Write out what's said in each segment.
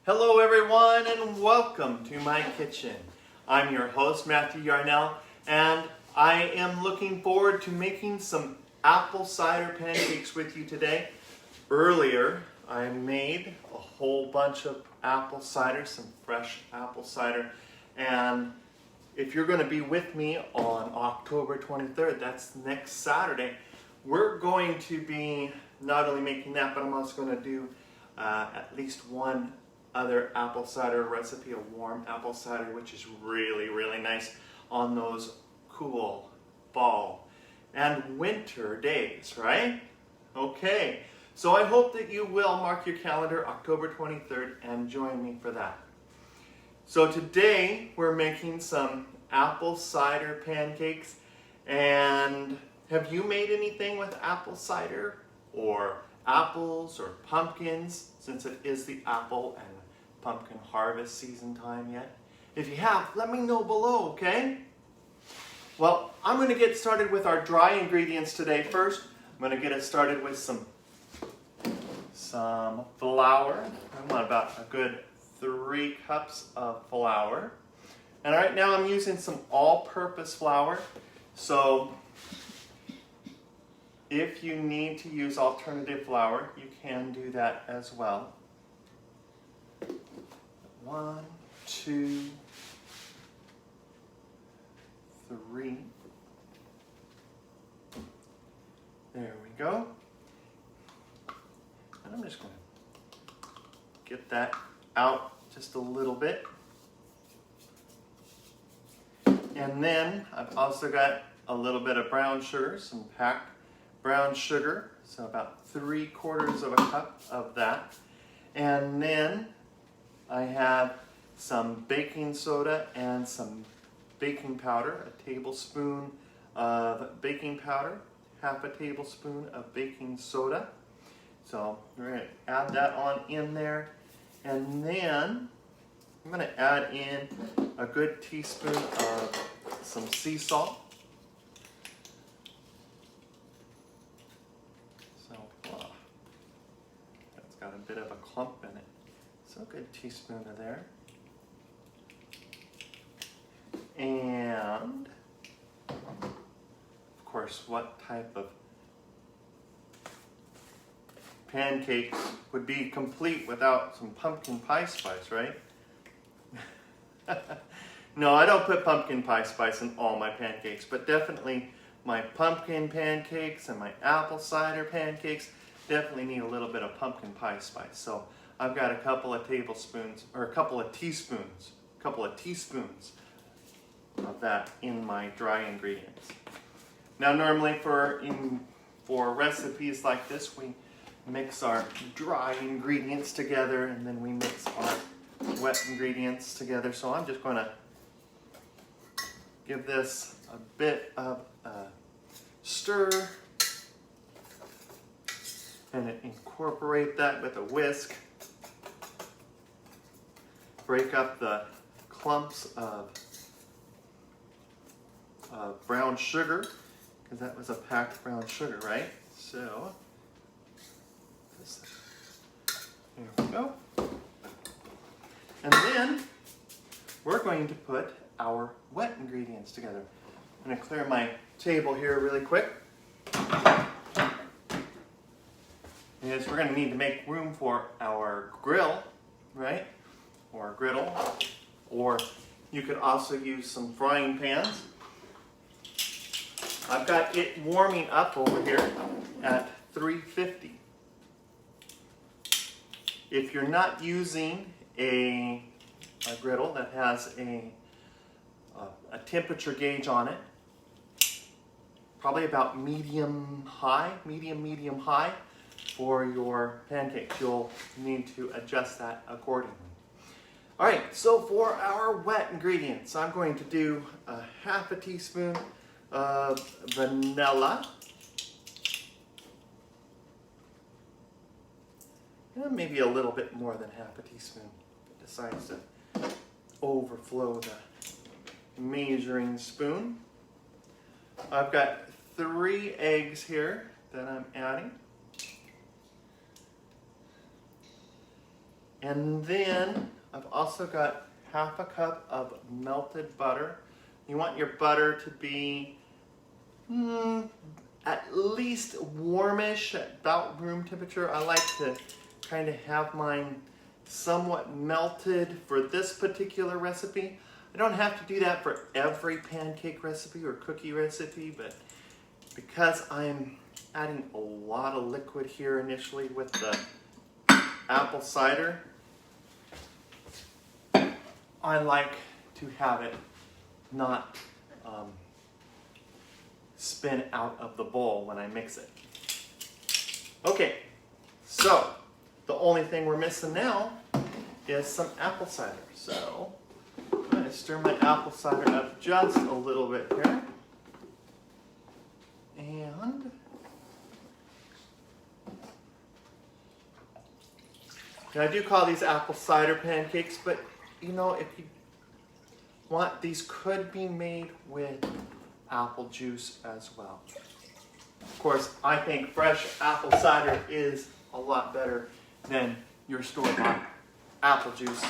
Hello everyone and welcome to my kitchen. I'm your host Matthew Yarnell and I am looking forward to making some apple cider pancakes with you today. Earlier I made a whole bunch of apple cider, some fresh apple cider, and if you're going to be with me on October 23rd, that's next Saturday, we're going to be not only making that, but I'm also going to do at least one other apple cider recipe, a warm apple cider, which is really, really nice on those cool fall and winter days, right? Okay, so I hope that you will mark your calendar October 23rd and join me for that. So today we're making some apple cider pancakes, and have you made anything with apple cider or apples or pumpkins, since it is the apple and pumpkin harvest season time yet? If you have, let me know below, okay? Well, I'm going to get started with our dry ingredients today first. I'm going to get us started with some flour. I want about a good 3 cups of flour. And right now I'm using some all-purpose flour. So if you need to use alternative flour, you can do that as well. 1, 2, 3. There we go. And I'm just going to get that out just a little bit. And then I've also got a little bit of brown sugar, some packed brown sugar, so about 3/4 of a cup of that. And then I have some baking soda and some baking powder, a tablespoon of baking powder, half a tablespoon of baking soda. So we're going to add that on in there. And then I'm going to add in a good teaspoon of some sea salt. So that's got a bit of a clump in it. So a good teaspoon of there. And of course, what type of pancake would be complete without some pumpkin pie spice, right? No, I don't put pumpkin pie spice in all my pancakes, but definitely my pumpkin pancakes and my apple cider pancakes definitely need a little bit of pumpkin pie spice. So I've got a couple of tablespoons, or a couple of teaspoons of that in my dry ingredients. Now normally for recipes like this, we mix our dry ingredients together and then we mix our wet ingredients together. So I'm just going to give this a bit of a stir and incorporate that with a whisk. Break up the clumps of brown sugar, because that was a packed brown sugar, right? So there we go. And then we're going to put our wet ingredients together. I'm going to clear my table here really quick. Because we're going to need to make room for our grill, right? Or griddle. Or you could also use some frying pans. I've got it warming up over here at 350. If you're not using a griddle that has a temperature gauge on it, probably about medium high for your pancakes. You'll need to adjust that accordingly. All right, so for our wet ingredients, I'm going to do a half a teaspoon of vanilla. And maybe a little bit more than half a teaspoon. It decides to overflow the measuring spoon. I've got 3 eggs here that I'm adding. And then I've also got half a cup of melted butter. You want your butter to be at least warmish, about room temperature. I like to kind of have mine somewhat melted for this particular recipe. I don't have to do that for every pancake recipe or cookie recipe, but because I'm adding a lot of liquid here initially with the apple cider, I like to have it not spin out of the bowl when I mix it. Okay, so the only thing we're missing now is some apple cider. So I'm going to stir my apple cider up just a little bit here. And I do call these apple cider pancakes, but you know, if you want, these could be made with apple juice as well. Of course, I think fresh apple cider is a lot better than your store-bought apple juice.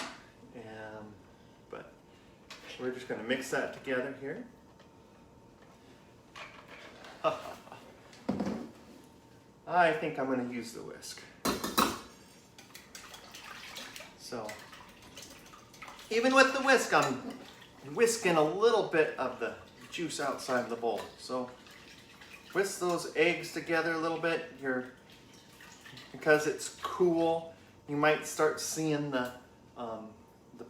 But we're just going to mix that together here. I think I'm going to use the whisk. So, even with the whisk, I'm whisking a little bit of the juice outside the bowl. So, whisk those eggs together a little bit. Because it's cool, you might start seeing the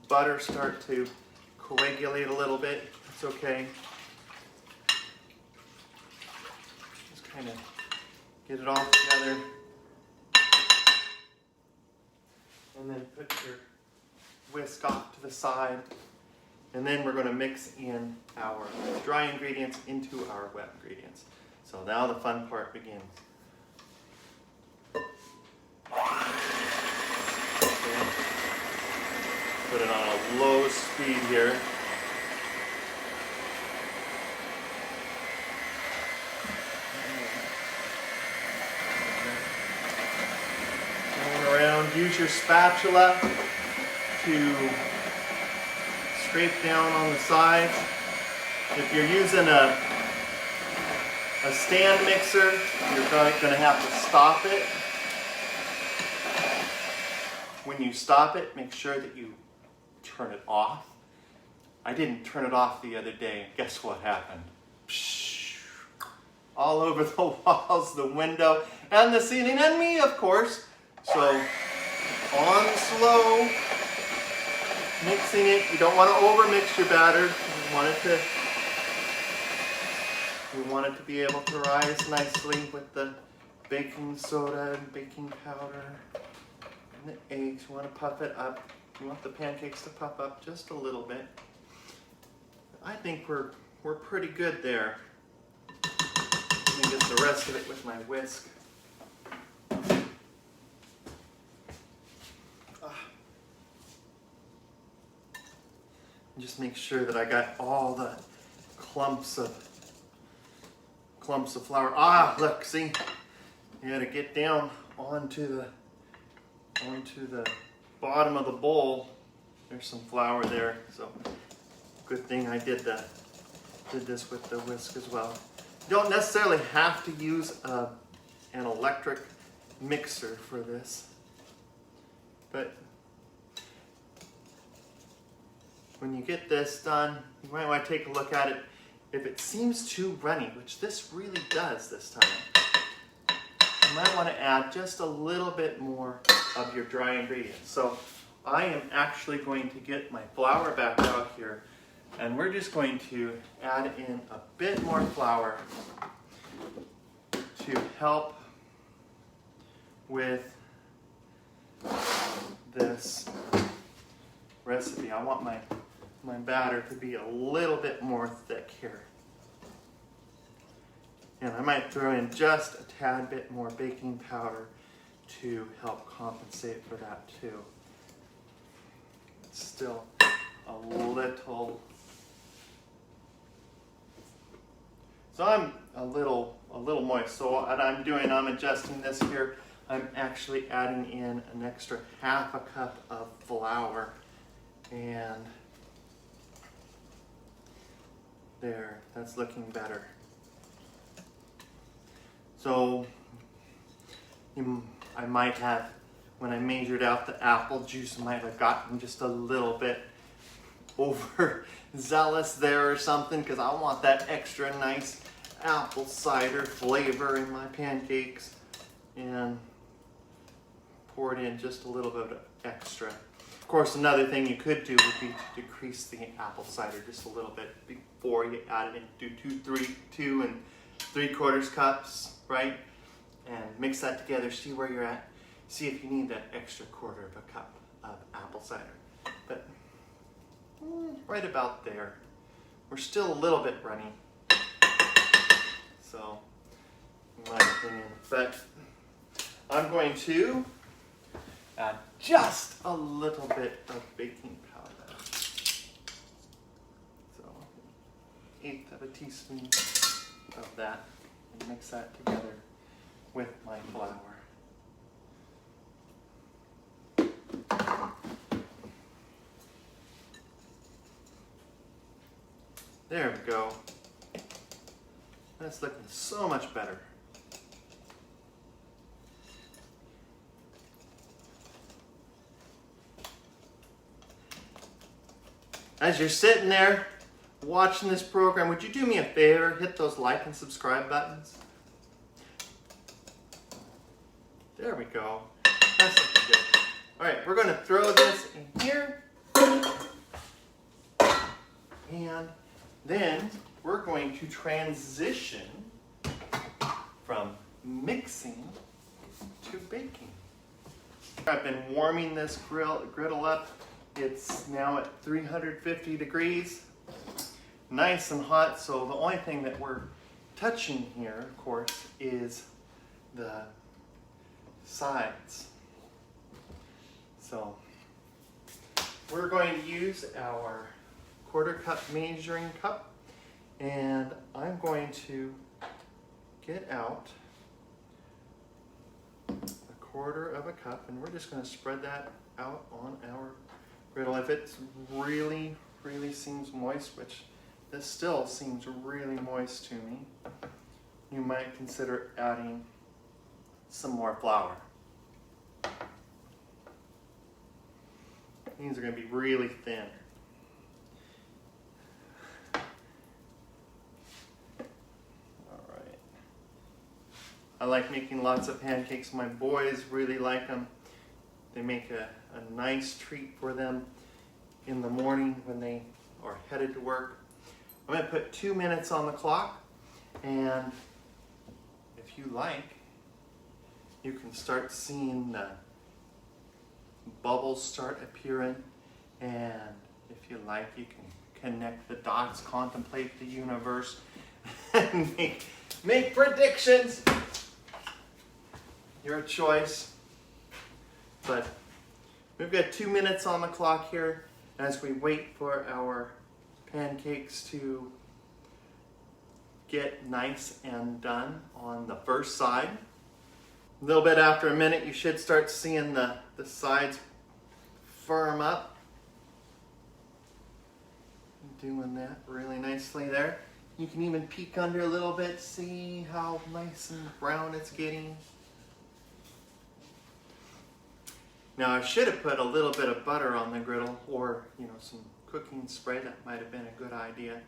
butter start to coagulate a little bit. It's okay. Just kind of get it all together. And then put your whisk off to the side. And then we're going to mix in our dry ingredients into our wet ingredients. So now the fun part begins. Okay. Put it on a low speed here. Use your spatula to scrape down on the sides. If you're using a stand mixer, you're going to have to stop it. When you stop it, make sure that you turn it off. I didn't turn it off the other day. Guess what happened? Psh, all over the walls, the window, and the ceiling, and me, of course. So, on slow, mixing it. You don't want to overmix your batter. You want it to be able to rise nicely with the baking soda and baking powder and the eggs. You want to puff it up. You want the pancakes to puff up just a little bit. I think we're pretty good there. Let me get the rest of it with my whisk. Just make sure that I got all the clumps of flour. Ah, look, see? You gotta get down onto the bottom of the bowl. There's some flour there, so good thing I did this with the whisk as well. You don't necessarily have to use an electric mixer for this, but when you get this done, you might want to take a look at it. If it seems too runny, which this really does this time, you might want to add just a little bit more of your dry ingredients. So I am actually going to get my flour back out here, and we're just going to add in a bit more flour to help with this recipe. I want my batter to be a little bit more thick here. And I might throw in just a tad bit more baking powder to help compensate for that too. It's still a little, so I'm a little moist. So what I'm doing, I'm adjusting this here. I'm actually adding in an extra half a cup of flour, and there, that's looking better. So I might have, when I measured out the apple juice, I might have gotten just a little bit overzealous there or something, because I want that extra nice apple cider flavor in my pancakes, and poured in just a little bit of extra. Of course, another thing you could do would be to decrease the apple cider just a little bit before you add it in. Do 2 and 3/4 cups, right? And mix that together, see where you're at. See if you need that extra 1/4 cup of apple cider. But right about there. We're still a little bit runny. So, in my opinion. But I'm going to add just a little bit of baking powder. So, 1/8 of a teaspoon of that, and mix that together with my flour. There we go. That's looking so much better. As you're sitting there watching this program, would you do me a favor? Hit those like and subscribe buttons. There we go. That's looking good. All right, we're going to throw this in here. And then we're going to transition from mixing to baking. I've been warming this griddle up. It's now at 350 degrees. Nice and hot, so the only thing that we're touching here, of course, is the sides. So we're going to use our 1/4 cup measuring cup, and I'm going to get out a 1/4 cup, and we're just going to spread that out on our griddle. If it really seems moist, which this still seems really moist to me, you might consider adding some more flour. These are going to be really thin. Alright. I like making lots of pancakes. My boys really like them. They make a nice treat for them in the morning when they are headed to work. I'm going to put 2 minutes on the clock, and if you like, you can start seeing the bubbles start appearing, and if you like, you can connect the dots, contemplate the universe, and make predictions. Your choice. But we've got 2 minutes on the clock here as we wait for our pancakes to get nice and done on the first side. A little bit after a minute, you should start seeing the sides firm up. Doing that really nicely there. You can even peek under a little bit, see how nice and brown it's getting. Now I should have put a little bit of butter on the griddle, or some cooking spray. That might have been a good idea.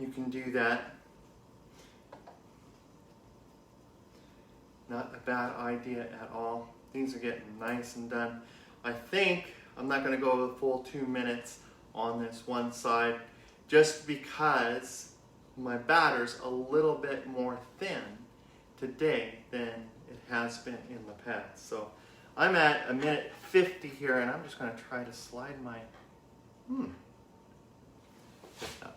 You can do that. Not a bad idea at all. These are getting nice and done. I think I'm not going to go the full 2 minutes on this one side, just because my batter's a little bit more thin today than it has been in the past. So I'm at 1:50 here, and I'm just going to try to slide my, not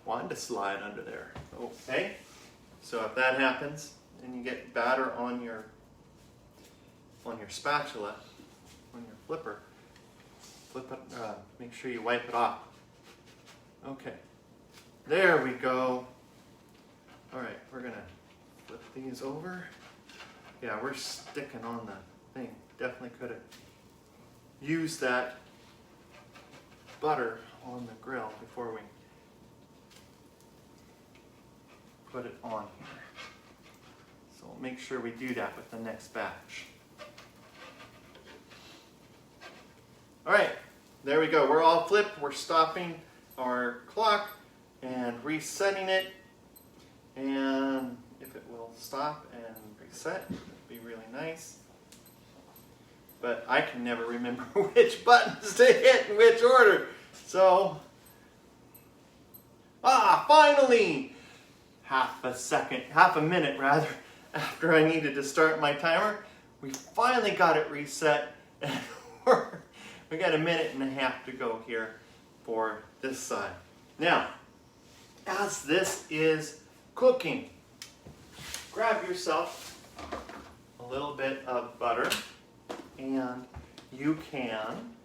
wanting to slide under there. Okay, so if that happens and you get batter on your spatula, on your flipper, flip it, make sure you wipe it off. Okay, there we go. All right, we're gonna flip these over. yeah, we're sticking on the thing. Definitely could have used that butter on the grill before we put it on here. So we'll make sure we do that with the next batch. All right, there we go. We're all flipped. We're stopping our clock and resetting it. And if it will stop and reset, that'd be really nice. But I can never remember which buttons to hit in which order. So, finally! Half a minute rather, after I needed to start my timer, we finally got it reset. And we got 1.5 minutes to go here for this side. Now, as this is cooking, grab yourself a little bit of butter, and you can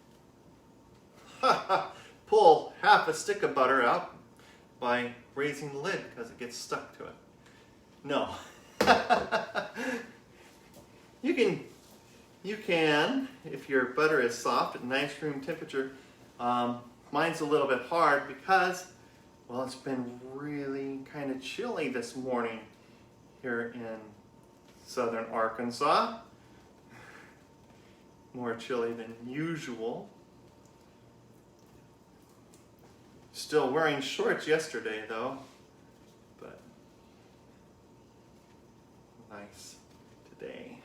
pull half a stick of butter out by raising the lid because it gets stuck to it. No. You can, if your butter is soft at nice room temperature. Mine's a little bit hard because, well, it's been really kind of chilly this morning here in southern Arkansas. More chilly than usual. Still wearing shorts yesterday though, but nice today.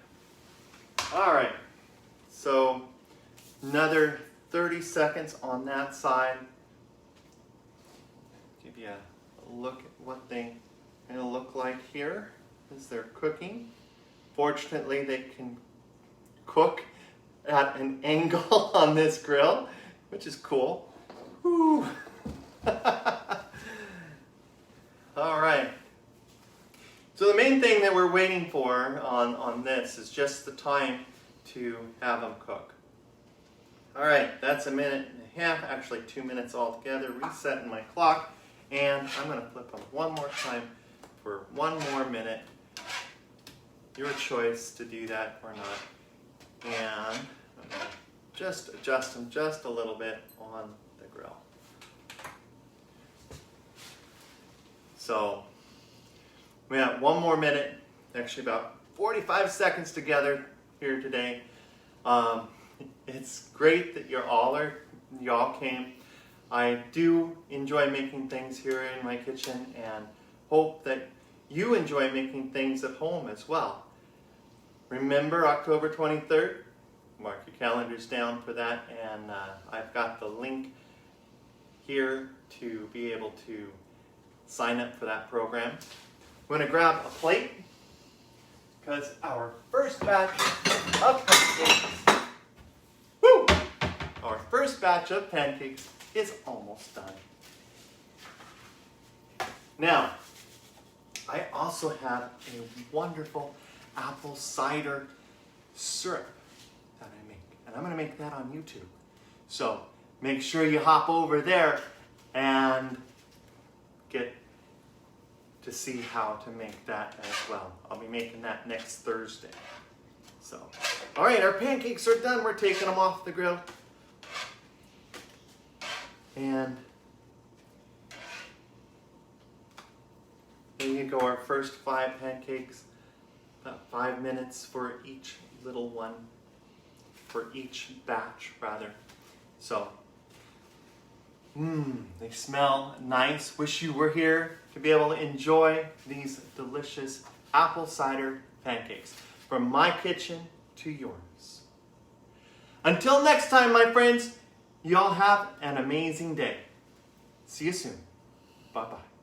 All right, so another 30 seconds on that side. Give you a look at what they kind of look like here as they're cooking. Fortunately, they can cook at an angle on this grill, which is cool. Whew. All right. So the main thing that we're waiting for on this is just the time to have them cook. All right, that's 1.5 minutes, actually 2 minutes altogether, resetting my clock, and I'm gonna flip them one more time for 1 more minute. Your choice to do that or not. And I'm gonna just adjust them just a little bit on the grill. So we have 1 more minute, actually about 45 seconds together here today. It's great that y'all came. I do enjoy making things here in my kitchen and hope that you enjoy making things at home as well. Remember October 23rd? Mark your calendars down for that, and I've got the link here to be able to sign up for that program. I'm going to grab a plate because our first batch of pancakes, our first batch of pancakes is almost done. Now, I also have a wonderful apple cider syrup that I make, and I'm going to make that on YouTube. So make sure you hop over there and get to see how to make that as well. I'll be making that next Thursday. So, all right, our pancakes are done. We're taking them off the grill. And there you go, our first 5 pancakes. About 5 minutes for each little one, for each batch rather. So, they smell nice. Wish you were here to be able to enjoy these delicious apple cider pancakes from my kitchen to yours. Until next time, my friends, y'all have an amazing day. See you soon. Bye-bye.